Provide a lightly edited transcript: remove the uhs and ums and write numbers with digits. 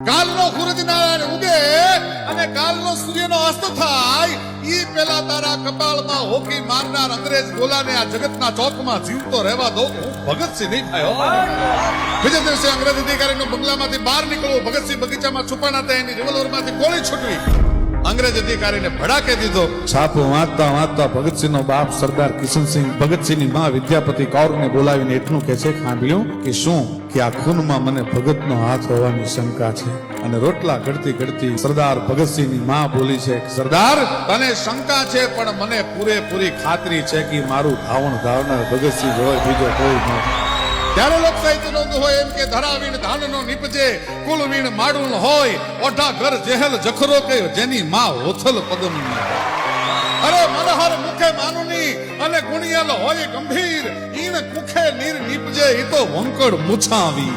કાલનો સૂરજનારાયણ ઉગે અને કાલનો સૂર્યનો અસ્ત થાય ઈ પેલા તારા કપાળમાં હોકી મારનાર અંગ્રેજ ગોલાને આ જગતના ચોકમાં જીવતો રહેવા દો. હું ભગતસિંહ નહીં થયો. બીજા દિવસે અંગ્રેજ અધિકારીનો બંગલામાંથી બહાર નીકળવું, ભગતસિંહ બગીચામાં છુપાણા હતા, એની રિવોલ્વરમાંથી ગોળી છૂટવી. અંગ્રેજ અધિકારીને ભડાકે દીધો. છાપું વાંચતા વાંચતા ભગતસિંહનો બાપ સરદાર કિશનસિંહ ભગતસિંહની માં વિદ્યાપતિ કૌરને બોલાવીને એટલું કહે છે, સાંભળ્યું કે શું કે આ ખૂનમાં મને ભગતનો હાથ હોવાની શંકા છે. અને રોટલા ઘડતી ઘડતી સરદાર ભગતસિંહની માં બોલી છે, સરદાર તને શંકા છે પણ મને પૂરેપૂરી ખાતરી છે કે મારું ધાવણ ધાવનાર ભગતસિંહ હોય, બીજો કોઈ નહીં. ત્યારે લોક સાહિત્યનો હોય એમ કે ધરાવીણ ધાનનો નીપજે, કુલવીણ માડું હોય, ઓઢા ઘર જેહલ જખરો કે જેની માં હોથલ પદમ. અરે મનહર મુખે માનુની અને ગુણિયલ હોય ગંભીર, ઈણ કુખે નીર નીપજે ઈ તો વંકડ મુછાવી.